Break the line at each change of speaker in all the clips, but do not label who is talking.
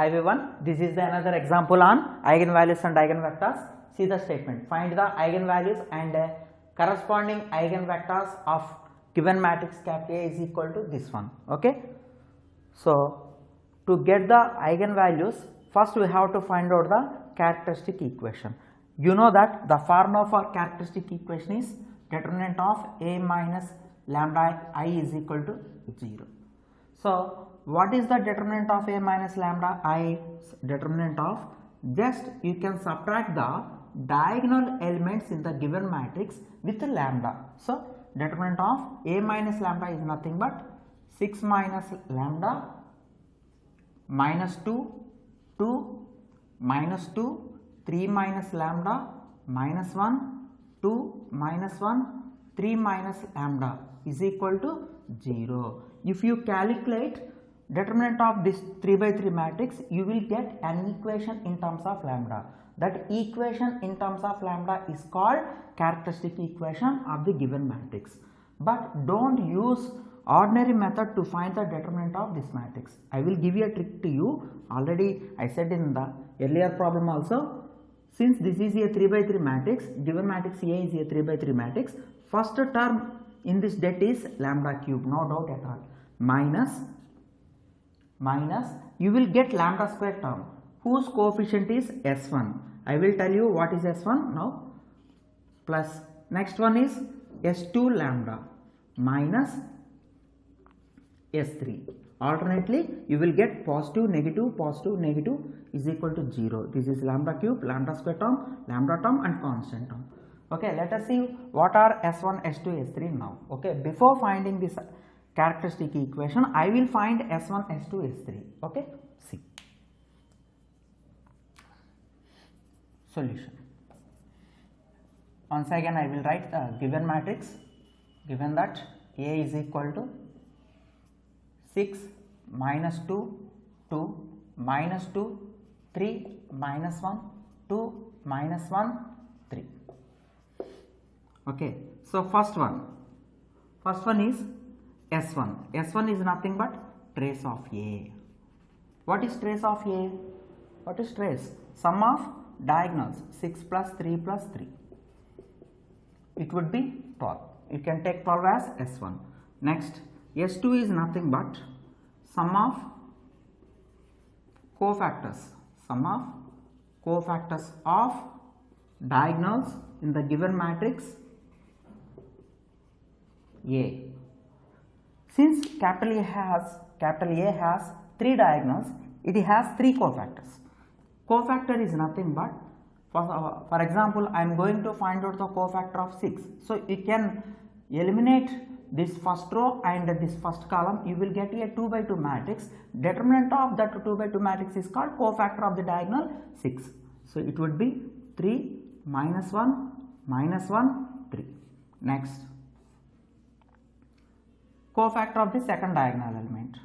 Hi everyone, this is the another example on eigenvalues and eigenvectors. See the statement, find the eigenvalues and corresponding eigenvectors of given matrix cap A is equal to this one. Okay, so to get the eigenvalues, first we have to find out the characteristic equation. You know that the formula for characteristic equation is determinant of A minus lambda I is equal to 0. So what is the determinant of A minus lambda I? Determinant of, just you can subtract the diagonal elements in the given matrix with lambda. So determinant of A minus lambda is nothing but 6 minus lambda minus 2, 2 minus 2, 3 minus lambda minus 1, 2 minus 1, 3 minus lambda is equal to 0. If you calculate determinant of this 3 by 3 matrix, you will get an equation in terms of lambda. That equation in terms of lambda is called characteristic equation of the given matrix. But don't use ordinary method to find the determinant of this matrix. I will give you a trick to you. Already I said in the earlier problem also, since this is a 3 by 3 matrix, given matrix A is a 3 by 3 matrix, first term in this det is lambda cube, no doubt at all, minus you will get lambda square term whose coefficient is S1. I will tell you what is S1 now, plus next one is S2 lambda minus S3. Alternately you will get positive negative is equal to 0. This is lambda cube, lambda square term, lambda term and constant term. Okay, let us see what are S1, S2, S3 now. Okay, before finding this characteristic equation, I will find S1, S2, S3. Okay, see. Solution. Once again I will write the given matrix, given that A is equal to 6 minus 2, 2 minus 2, 3 minus 1, 2 minus 1, 3. Okay, so first one is S1. S1 is nothing but trace of A. What is trace of A? What is trace? Sum of diagonals, 6 plus 3 plus 3. It would be 12. You can take 12 as S1. Next, S2 is nothing but sum of cofactors. Sum of cofactors of diagonals in the given matrix A. Since capital A has 3 diagonals, it has 3 cofactors. Cofactor is nothing but, for example, I am going to find out the cofactor of 6. So you can eliminate this first row and this first column, you will get a 2 by 2 matrix. Determinant of that 2 by 2 matrix is called cofactor of the diagonal 6. So it would be 3 minus 1 minus 1 3. Next, cofactor of the second diagonal element.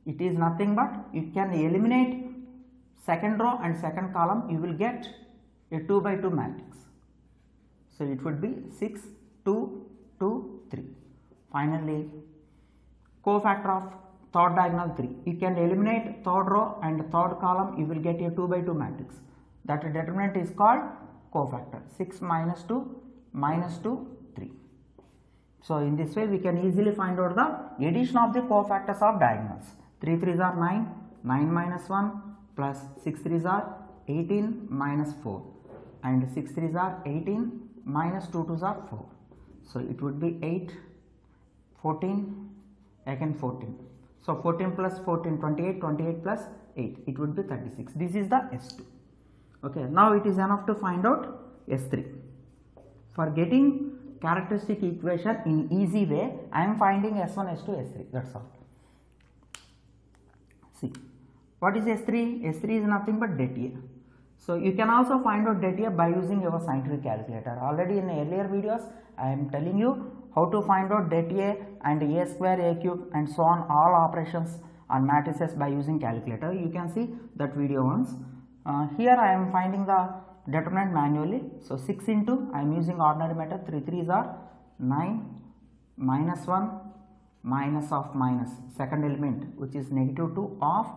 It is nothing but, you can eliminate second row and second column, you will get a 2 by 2 matrix. So it would be 6, 2, 2, 3. Finally, cofactor of third diagonal 3. You can eliminate third row and third column, you will get a 2 by 2 matrix. That determinant is called cofactor. 6 minus 2 minus 2, 3. So in this way we can easily find out the addition of the cofactors of diagonals. 3 3s are 9, 9 minus 1 plus 6 3s are 18 minus 4 and 6 3s are 18 minus 2 2s are 4. So it would be 8, 14, again 14. So 14 plus 14, 28, 28 plus 8, it would be 36. This is the S2. Okay, now it is enough to find out S3. For getting characteristic equation in easy way, I am finding S1, S2, S3, that's all. See, what is S3? S3 is nothing but det A. So you can also find out det A by using your scientific calculator. Already in earlier videos, I am telling you how to find out det A and A square, A cube and so on, all operations on matrices by using calculator. You can see that video once. Here I am finding the determinant manually. So 6 into, I am using ordinary method, 3 3s are 9 minus 1 minus of minus second element which is negative 2 of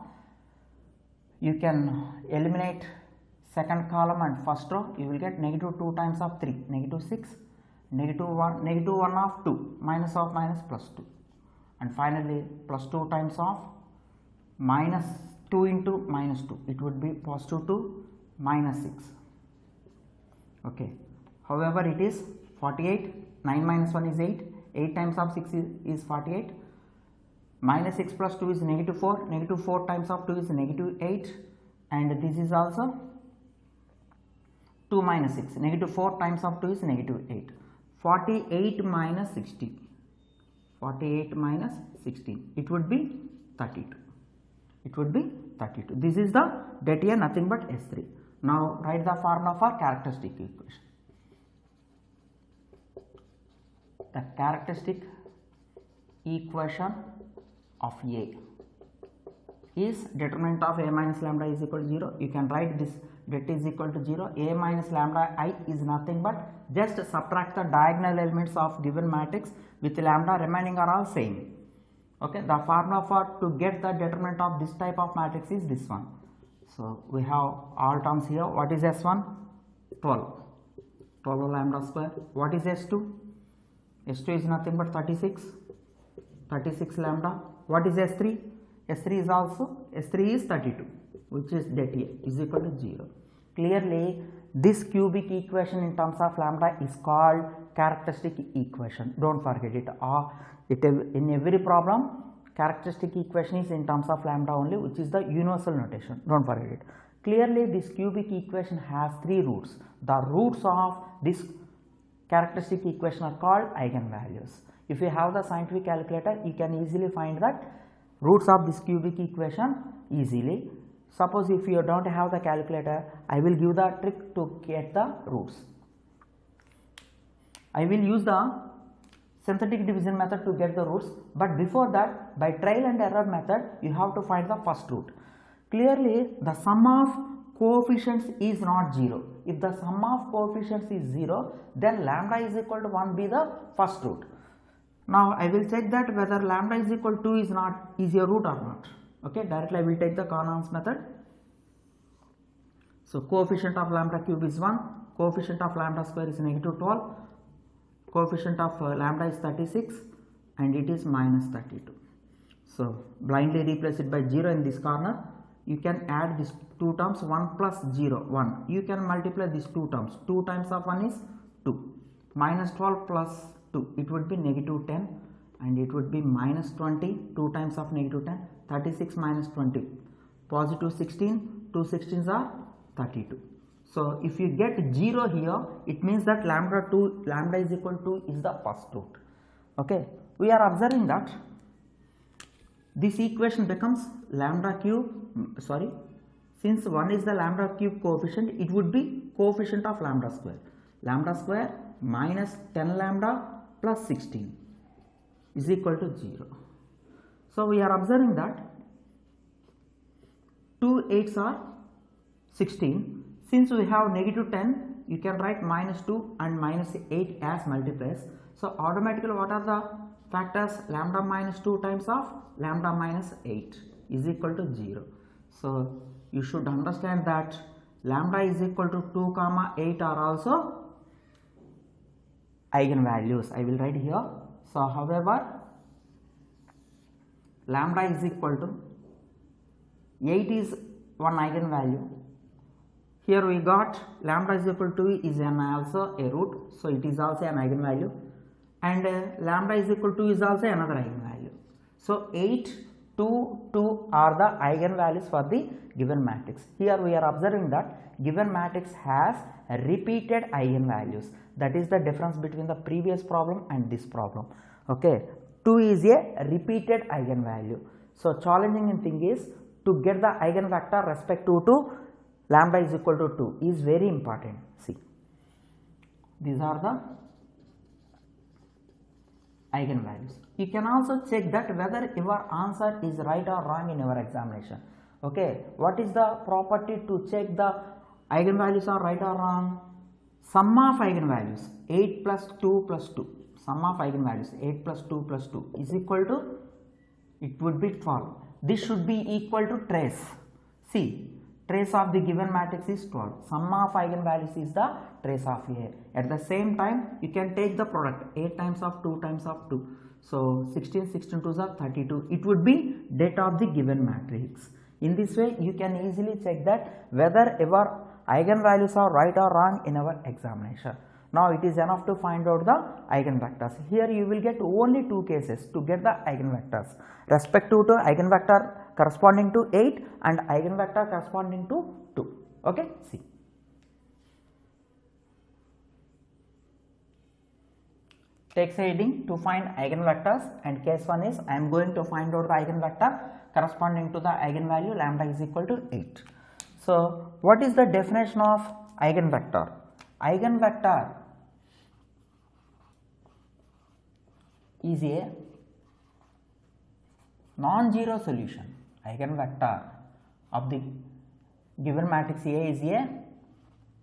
you can eliminate second column and first row. You will get negative 2 times of 3, negative 6, negative 1, negative 1 of 2, minus of minus plus 2, and finally plus 2 times of minus 2 into minus 2, it would be positive 2 minus 6. Okay. However, it is 48, 9 minus 1 is 8, 8 times of 6 is 48, minus 6 plus 2 is negative 4, negative 4 times of 2 is negative 8, and this is also 2 minus 6, negative 4 times of 2 is negative 8, 48 minus 60, 48 minus 16, it would be 32, it would be 32. This is the det A, nothing but S3. Now write the formula for characteristic equation. The characteristic equation of A is determinant of A minus lambda is equal to 0. You can write this det is equal to 0. A minus lambda I is nothing but just subtract the diagonal elements of given matrix with lambda remaining are all same. Okay, the formula for to get the determinant of this type of matrix is this one. So we have all terms here. What is S1? 12 lambda square. What is S2? S2 is nothing but 36 lambda. What is S3? S3 is also, S3 is 32, which is det A is equal to 0. Clearly, this cubic equation in terms of lambda is called characteristic equation. Don't forget it. In every problem, characteristic equation is in terms of lambda only, which is the universal notation. Don't forget it. Clearly, this cubic equation has 3 roots. The roots of this characteristic equation are called eigenvalues. If you have the scientific calculator, you can easily find that roots of this cubic equation easily. Suppose if you don't have the calculator, I will give the trick to get the roots. I will use the synthetic division method to get the roots, but before that, by trial and error method, you have to find the first root. Clearly, the sum of coefficients is not 0. If the sum of coefficients is 0, then lambda is equal to 1 be the first root. Now I will check that whether lambda is equal to 2 is a root or not. Okay, directly I will take the Conant's method. So coefficient of lambda cube is 1, coefficient of lambda square is negative 12, coefficient of lambda is 36, and it is minus 32. So blindly replace it by 0 in this corner. You can add these two terms, 1 plus 0, 1. You can multiply these two terms. 2 times of 1 is 2. Minus 12 plus 2, it would be negative 10, and it would be minus 20, 2 times of negative 10, 36 minus 20, positive 16, 2 16s are 32. So if you get 0 here, it means that lambda is equal to 2 is the first root. Okay, we are observing that this equation becomes lambda cube, since 1 is the lambda cube coefficient, it would be coefficient of lambda square minus 10 lambda plus 16 is equal to 0. So we are observing that 2 8s are 16. Since we have negative 10, you can write minus 2 and minus 8 as multipliers. So automatically what are the factors? Lambda minus 2 times of lambda minus 8 is equal to 0. So you should understand that lambda is equal to 2 comma 8 are also eigenvalues. I will write here. So however, lambda is equal to 8 is one eigenvalue. Here we got lambda is equal to is also a root, so it is also an eigenvalue, and lambda is equal to is also another eigenvalue. So 8, 2, 2 are the eigenvalues for the given matrix. Here we are observing that given matrix has repeated eigenvalues. That is the difference between the previous problem and this problem. Okay, 2 is a repeated eigenvalue. So challenging thing is to get the eigenvector respective to lambda is equal to 2 is very important. See, these are the eigenvalues. You can also check that whether your answer is right or wrong in your examination. Okay, what is the property to check the eigenvalues are right or wrong? Sum of eigenvalues 8 plus 2 plus 2. Sum of eigenvalues 8 plus 2 plus 2 is equal to, it would be 12. This should be equal to trace. See, trace of the given matrix is 12. Sum of eigenvalues is the trace of A. At the same time, you can take the product 8 times of 2 times of 2. So 16, 16 2s are 32. It would be det of the given matrix. In this way, you can easily check that whether our eigenvalues are right or wrong in our examination. Now it is enough to find out the eigenvectors. Here you will get only 2 cases to get the eigenvectors. Respective to eigenvector corresponding to 8 and eigenvector corresponding to 2. Okay, see. Takes a heading to find eigenvectors, and case 1 is I am going to find out the eigenvector corresponding to the eigenvalue lambda is equal to 8. So what is the definition of eigenvector? Eigenvector is a non-zero solution. Eigenvector of the given matrix A is a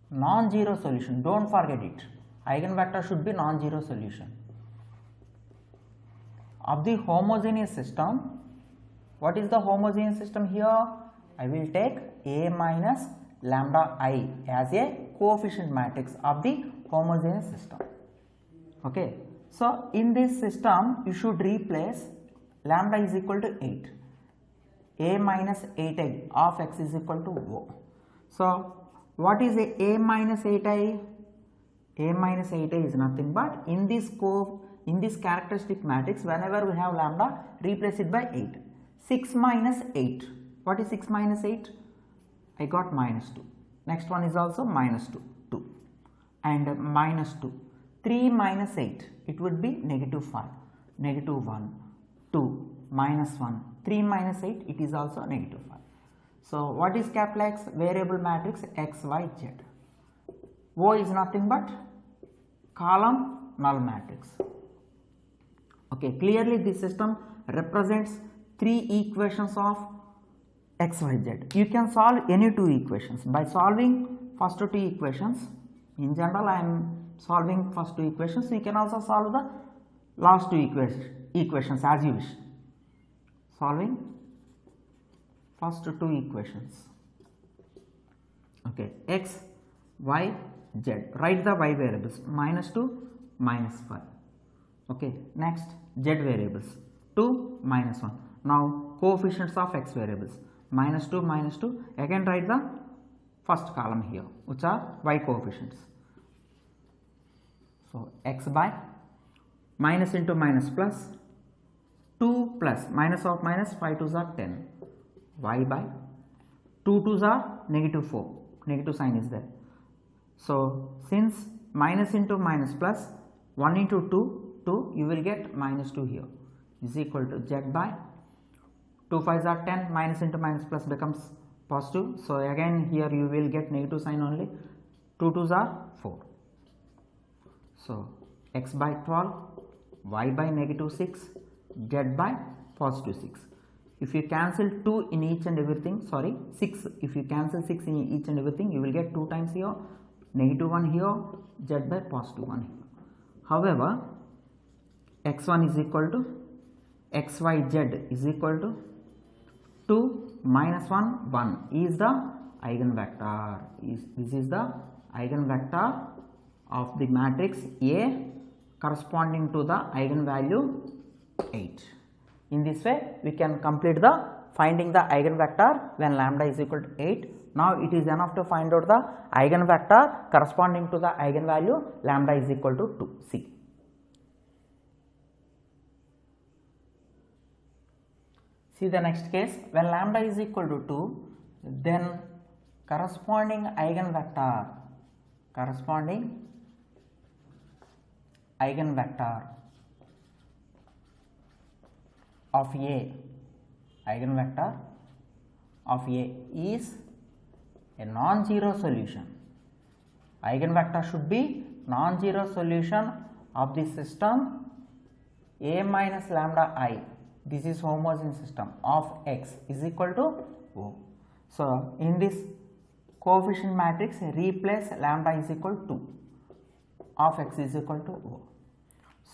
non-zero solution. Don't forget it. Eigenvector should be non-zero solution of the homogeneous system. What is the homogeneous system here? I will take A minus lambda I as a coefficient matrix of the homogeneous system. Okay. So in this system, you should replace lambda is equal to 8. A minus 8i of x is equal to O. So what is A minus 8i? A minus 8i is nothing but in this characteristic matrix, whenever we have lambda, replace it by 8. 6 minus 8. What is 6 minus 8? I got minus 2. Next one is also minus 2. 2. And minus 2. 3 minus 8. It would be negative 5. Negative 1. 2. Minus 1. 3 minus 8. It is also negative 5. So what is capital X? Variable matrix x, y, z. O is nothing but column null matrix. Okay, clearly this system represents 3 equations of x, y, z. You can solve any 2 equations. By solving first 2 equations, in general I am solving first 2 equations. You can also solve the last 2 equations as you wish. Solving first 2 equations. Okay, x, y, z. Write the y variables minus 2, minus 5. Okay, next z variables 2, minus 1. Now coefficients of x variables minus 2, minus 2. Again write the first column here, which are y coefficients. So x by minus into minus plus 2 plus minus of minus 5 2s are 10. Y by 2 2s are negative 4. Negative sign is there. So since minus into minus plus 1 into 2, 2, you will get minus 2 here is equal to z by 2 5s are 10, minus into minus plus becomes positive. So again here you will get negative sign only. 2 2s are 4. So x by 12, y by negative 6, z by positive 6. If you cancel 2 in each and everything, 6, if you cancel 6 in each and everything, you will get 2 times here, negative 1 here, z by positive 1 here. However, x1 is equal to xyz is equal to 2 minus 1, 1 is the eigenvector. This is the eigenvector of the matrix A corresponding to the eigenvalue 8. In this way, we can complete the finding the eigenvector when lambda is equal to 8. Now it is enough to find out the eigenvector corresponding to the eigenvalue lambda is equal to 2. See. See the next case, when lambda is equal to 2, then corresponding eigenvector of A, eigenvector of A is a non-zero solution. Eigenvector should be non-zero solution of the system A minus lambda I. This is homogeneous system of x is equal to O. So in this coefficient matrix, replace lambda is equal to 2 of x is equal to O.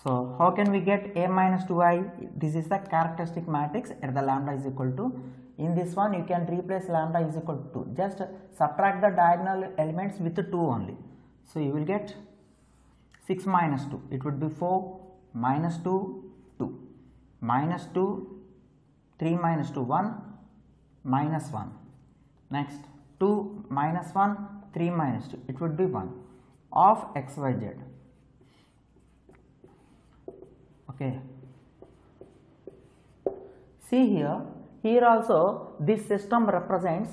So how can we get A minus 2i? This is the characteristic matrix at the lambda is equal to In this one you can replace lambda is equal to 2. Just subtract the diagonal elements with 2 only. So you will get 6 minus 2. It would be 4 minus 2, 2. Minus 2, 3 minus 2, 1, minus 1. Next 2 minus 1, 3 minus 2. It would be 1 of xyz. Okay. See here also this system represents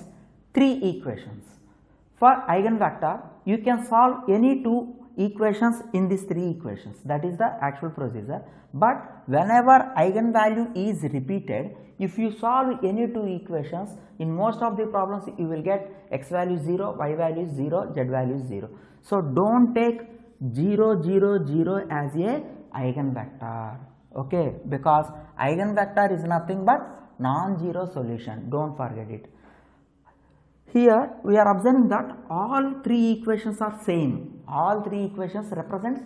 3 equations. For eigenvector, you can solve any 2 equations in these 3 equations. That is the actual procedure. But whenever eigenvalue is repeated, if you solve any 2 equations, in most of the problems you will get x value 0, y value 0, z value 0. So don't take 0, 0, 0 as a eigenvector. Okay, because eigenvector is nothing but non-zero solution. Don't forget it. Here we are observing that all 3 equations are same. All 3 equations represent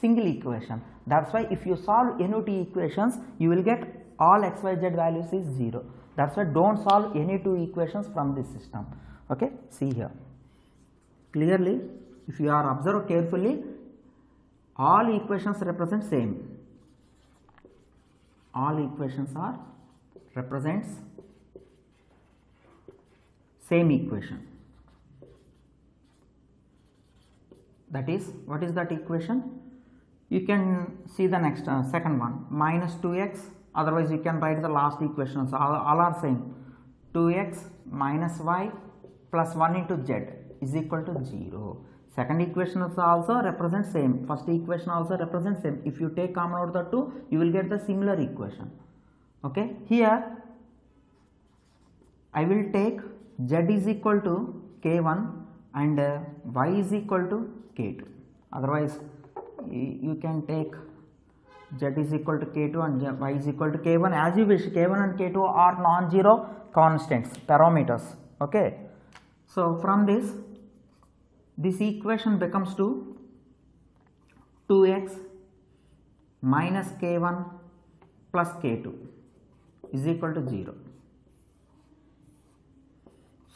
single equation. That's why if you solve any 2 equations, you will get all x, y, z values is 0. That's why don't solve any 2 equations from this system. Okay, see here. Clearly, if you are observed carefully, all equations represent same. All equations are represents same equation. That is, what is that equation? You can see the next second one, minus 2x, otherwise you can write the last equations, all are same. 2x minus y plus 1 into z is equal to 0. Second equation also represents same, first equation also represents same. If you take common out the 2, you will get the similar equation. Okay, here I will take z is equal to k1 and y is equal to k2. Otherwise you can take z is equal to k2 and y is equal to k1 as you wish. K1 and k2 are non-zero constants, parameters. Okay, so from this equation becomes to 2x minus k1 plus k2 is equal to 0.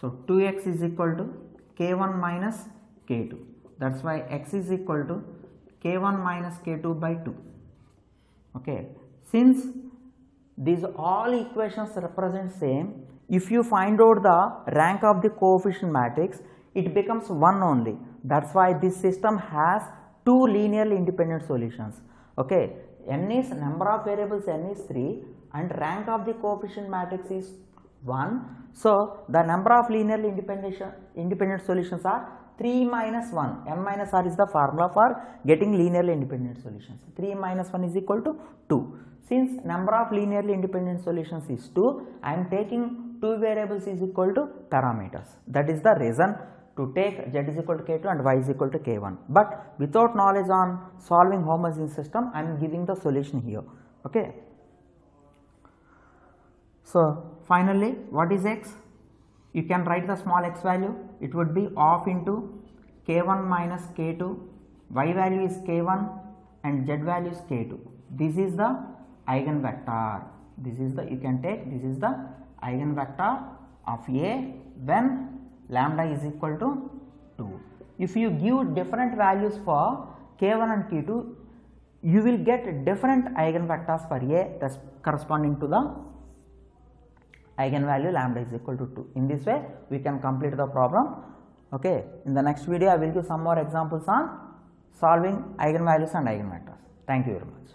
So 2x is equal to k1 minus k2. That's why x is equal to k1 minus k2 by 2. Okay, since these all equations represent same, if you find out the rank of the coefficient matrix, it becomes 1 only. That's why this system has 2 linearly independent solutions. Okay, n is number of variables, n is 3 and rank of the coefficient matrix is 1. So the number of linearly independent solutions are 3 minus 1. M minus R is the formula for getting linearly independent solutions. 3 minus 1 is equal to 2. Since number of linearly independent solutions is 2, I am taking 2 variables is equal to parameters. That is the reason to take z is equal to k2 and y is equal to k1. But without knowledge on solving homogeneous system, I am giving the solution here. Okay. So finally, what is x? You can write the small x value. It would be off into k1 minus k2, y value is k1 and z value is k2. This is the eigenvector. This is the, you can take, this is the eigenvector of A when lambda is equal to 2. If you give different values for k1 and k2, you will get different eigenvectors for A corresponding to the eigenvalue lambda is equal to 2. In this way, we can complete the problem. Okay. In the next video, I will give some more examples on solving eigenvalues and eigenvectors. Thank you very much.